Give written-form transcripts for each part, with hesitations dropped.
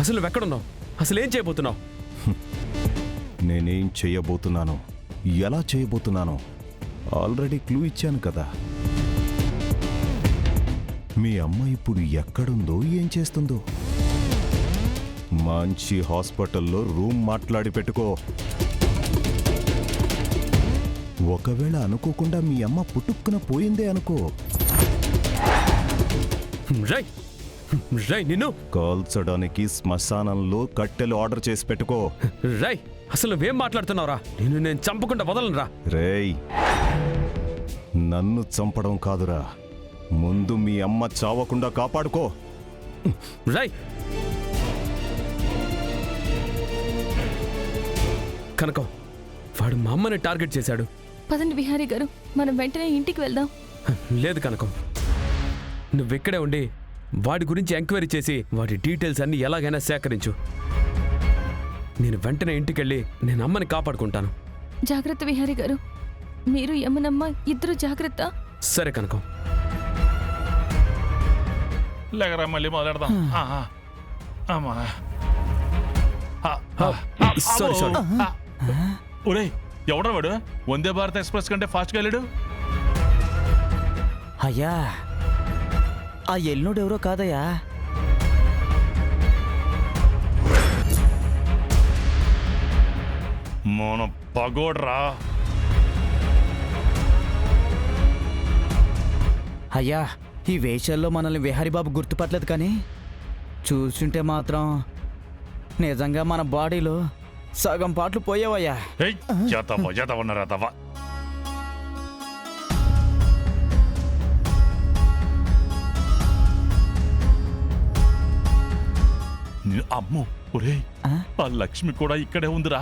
అసలు నువ్వెక్కడున్నావు? అసలు ఏం చేయబోతున్నావు? నేనేం చేయబోతున్నాను, ఎలా చేయబోతున్నానో ఆల్రెడీ క్లూ ఇచ్చాను కదా. మీ అమ్మ ఇప్పుడు ఎక్కడుందో, ఏం చేస్తుందో మంచి హాస్పిటల్లో రూమ్ మాట్లాడి పెట్టుకో. ఒకవేళ అనుకోకుండా మీ అమ్మ పుట్టుక్కున పోయిందే అనుకో, రై రై నిన్ను కాల్చడానికి శ్మశానంలో కట్టెలు ఆర్డర్ చేసి పెట్టుకో. రై అసలు నువ్వేం మాట్లాడుతున్నావురా? నేను చంపకుండా వదలనురా. రేయ్, నన్ను చంపడం కాదురా, ముందు మీ అమ్మ చావకుండా కాపాడుకో. రై కనకం, వాడు మా అమ్మని టార్గెట్ చేశాడు. పదండి విహారీ గారు, మనం వెంటనే ఇంటికి వెళ్దాం. లేదు కనకం, నువ్వెక్కడే ఉండి వాడి గురించి ఎంక్వైరీ చేసి వాడి డీటెయిల్స్ అన్ని ఎలాగైనా సేకరించు. నేను వెంటనే ఇంటికెళ్ళి నేను అమ్మని కాపాడుకుంటాను. జాగ్రత్త విహారీ గారు, మీరు యమునమ్మ ఇద్దరు జాగ్రత్త. సరే కనకం. లేకరా మళ్ళీ మొదలెడదాం. అమ్మా సారీ సారీ. ఒరే, ఎవడ్రా వాడు? వందే భారత్ ఎక్స్ప్రెస్ కంటే ఫాస్ట్గా వెళ్ళాడు. అయ్యా, ఆ ఎల్లుడు ఎవరో కాదయ్యా, మన పగోడ్రా. అయ్యా ఈ వేషాల్లో మనల్ని విహారీబాబు గుర్తుపట్టలేదు, కానీ చూస్తుంటే మాత్రం నిజంగా మన బాడీలో సగం పాటలు పోయావయ్యా. జతవన్నారా తవ. అమ్మో, ఒరే, ఆ లక్ష్మి కూడా ఇక్కడే ఉందిరా.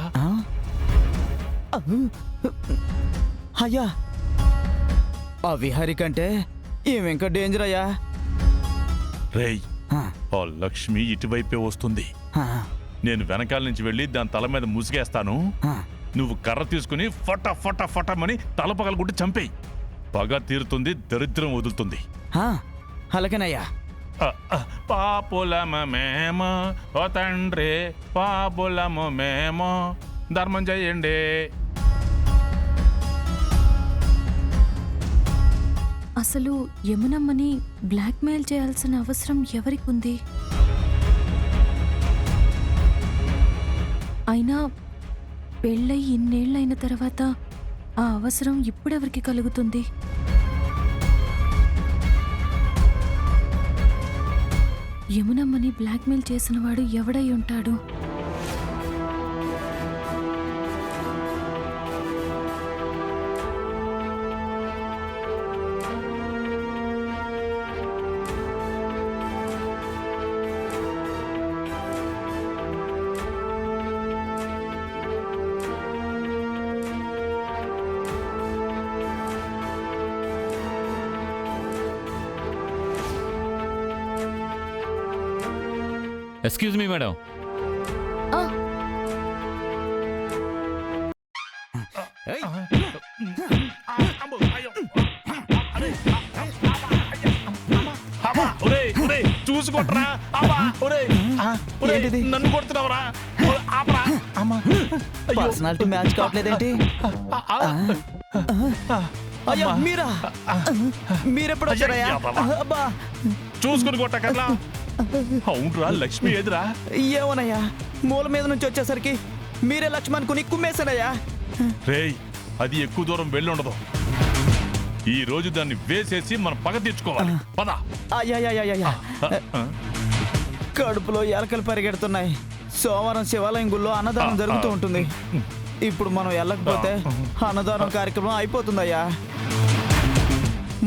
అయ్యా, ఆ విహారీ కంటే ఏమింకా డేంజర్ అయ్యా. రేయ్, ఆ లక్ష్మి ఇటువైపే వస్తుంది. నేను వెనకాల నుంచి వెళ్ళి దాని తల మీద ముసిగేస్తాను. నువ్వు కర్ర తీసుకుని ఫట ఫట ఫటమని తల పగలగొట్టి చంపేయి. పగ తీరుతుంది, దరిద్రం వదులుతుంది. అలాగేనయ్యా. పాపులమ మేమో, ఓ తండ్రి పాపులము మేమో, ధర్మం చెయ్యండి. అసలు యమునమ్మని బ్లాక్మెయిల్ చేయాల్సిన అవసరం ఎవరికుంది? అయినా పెళ్ళై ఇన్నేళ్లైన తర్వాత ఆ అవసరం ఇప్పుడెవరికి కలుగుతుంది? యమునమ్మని బ్లాక్మెయిల్ చేసిన వాడు ఎవడై ఉంటాడు? Excuse me madam. చూసుకుంటారా? నన్ను కొడుతున్నావరా? Personality match కావట్లేదేంటి? అయ్యా, మీరా? మీరెప్పుడు వచ్చారయ్యా? చూసుకుని కొట్టకల్లా. అవునరా, లక్ష్మి ఏదిరా? ఏమోనయ్యా, మూల మీద నుంచి వచ్చేసరికి మీరే లక్ష్మి అనుకుని కుమ్మేశారయ్యా. రేయ్, అది ఎక్కువ దూరం వెళ్ళుండదు. ఈ రోజు దాన్ని వేసేసి మనం పగ తీర్చుకోవాలి. పద. అయ్యా, కడుపులో ఎలకలు పరిగెడుతున్నాయి. సోమవారం శివాలయం గుళ్ళో అన్నదానం జరుగుతూ ఉంటుంది. ఇప్పుడు మనం వెళ్ళకపోతే అన్నదానం కార్యక్రమం అయిపోతుందయ్యా.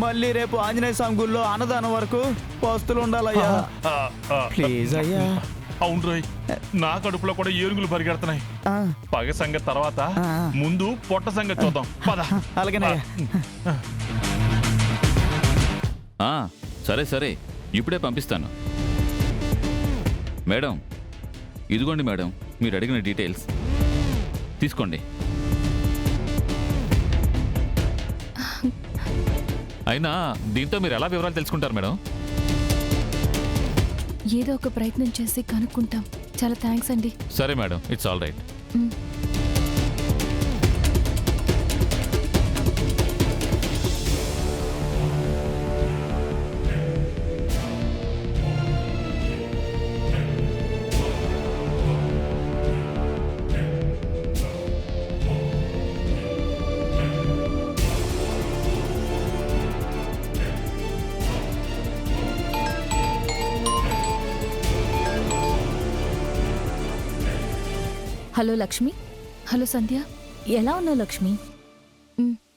మళ్ళీ రేపు ఆంజనేయ స్వామి గుళ్ళో అన్నదానం వరకు వస్తువులు ఉండాలయ్యా. ప్లీజ్ అయ్యా. అవును రోయ్, నా కడుపులో కూడా ఏనుగులు పరిగెడుతున్నాయి. పగ సంగతి తర్వాత, ముందు పొట్ట సంగతి చూద్దాం. పద. అలాగేనయ్యా. సరే సరే, ఇప్పుడే పంపిస్తాను. మేడం, ఇదిగోండి మేడం, మీరు అడిగిన డీటెయిల్స్ తీసుకోండి. అయినా దీంతో మీరు ఎలా వివరాలు తెలుసుకుంటారు మేడం? ఏదో ఒక ప్రయత్నం చేసి కనుక్కుంటాం. చాలా థ్యాంక్స్ అండి. సరే madam, it's all right. Hello Lakshmi. Hello Sandhya. ఎలా ఉన్నావు లక్ష్మి?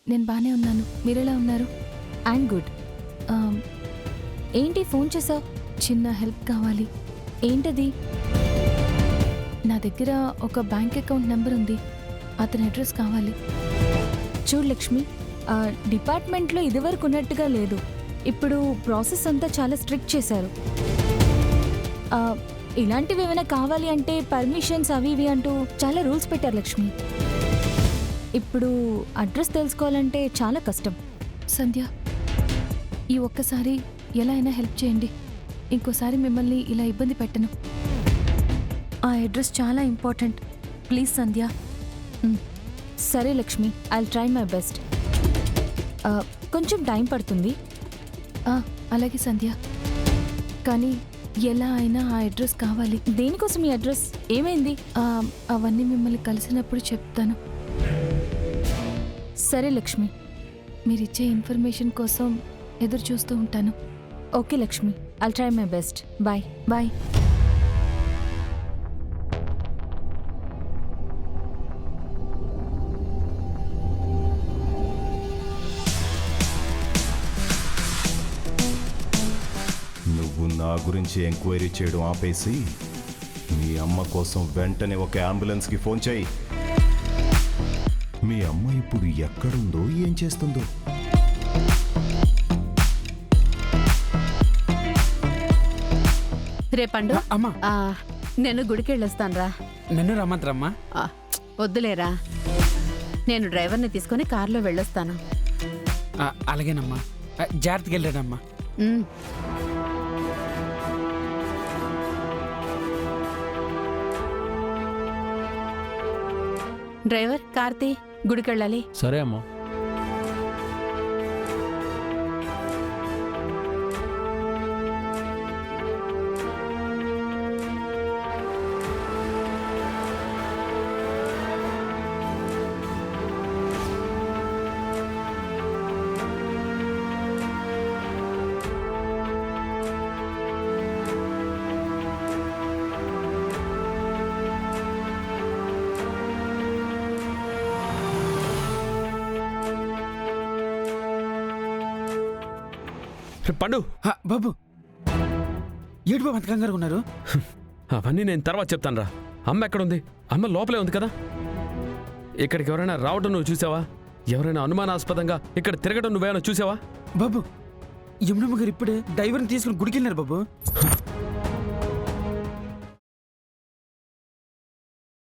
నేను బాగానే ఉన్నాను. మీరెలా ఉన్నారు? I'm good. ఏంటి ఫోన్ చేసావు? చిన్న హెల్ప్ కావాలి. ఏంటది? నా దగ్గర ఒక బ్యాంక్ అకౌంట్ నెంబర్ ఉంది, అతని అడ్రస్ కావాలి. చూడు లక్ష్మి, డిపార్ట్మెంట్లో ఇదివరకు ఉన్నట్టుగా లేదు. ఇప్పుడు ప్రాసెస్ అంతా చాలా స్ట్రిక్ట్ చేశారు. ఇలాంటివి ఏమైనా కావాలి అంటే పర్మిషన్స్ అవి ఇవి అంటూ చాలా రూల్స్ పెట్టారు లక్ష్మి. ఇప్పుడు అడ్రస్ తెలుసుకోవాలంటే చాలా కష్టం. సంధ్య, ఈ ఒక్కసారి ఎలా అయినా హెల్ప్ చేయండి. ఇంకోసారి మిమ్మల్ని ఇలా ఇబ్బంది పెట్టను. ఆ అడ్రస్ చాలా ఇంపార్టెంట్. ప్లీజ్ సంధ్య. సరే Lakshmi, I'll try my best. కొంచెం టైం పడుతుంది. అలాగే సంధ్య, కానీ ఎలా అయినా ఆ అడ్రస్ కావాలి. దేనికోసం ఈ అడ్రస్? ఏమైంది? అవన్నీ మిమ్మల్ని కలిసినప్పుడు చెప్తాను. సరే లక్ష్మి, మీరిచ్చే ఇన్ఫర్మేషన్ కోసం ఎదురు చూస్తూ ఉంటాను. Okay Lakshmi, I'll try my best. Bye bye. నువ్వు నా గురించి ఎంక్వైరీ చేయడం ఆపేసి మీ అమ్మ కోసం వెంటనే ఒక అంబులెన్స్కి ఫోన్ చేయి. మీ అమ్మ ఇప్పుడు ఎక్కడుందో ఏం చేస్తుందో. రేపండు అమ్మా, నేను గుడికి వెళ్ళొస్తానురా. నన్ను రమ్మంటారమ్మా. వద్దులేరా, నేను డ్రైవర్ని తీసుకొని కారులో వెళ్ళొస్తాను. అలాగేనమ్మా, జాగ్రత్తగా వెళ్ళాడమ్మా. ఉమ్. డ్రైవర్, కార్తీ, గుడికి వెళ్ళాలి. సరే అమ్మా. పండు, బాబు ఏడు బాబు అంత కంగారు ఉన్నారు? అవన్నీ నేను తర్వాత చెప్తాను రా. అమ్మ ఎక్కడుంది? అమ్మ లోపలే ఉంది కదా. ఇక్కడికి ఎవరైనా రావడం నువ్వు చూసావా? ఎవరైనా అనుమానాస్పదంగా ఇక్కడ తిరగడం నువ్వేమైనా చూసావా? బాబు, యమునమ్మ గారు ఇప్పుడే డ్రైవర్ని తీసుకుని గుడికి వెళ్ళినారు బాబు.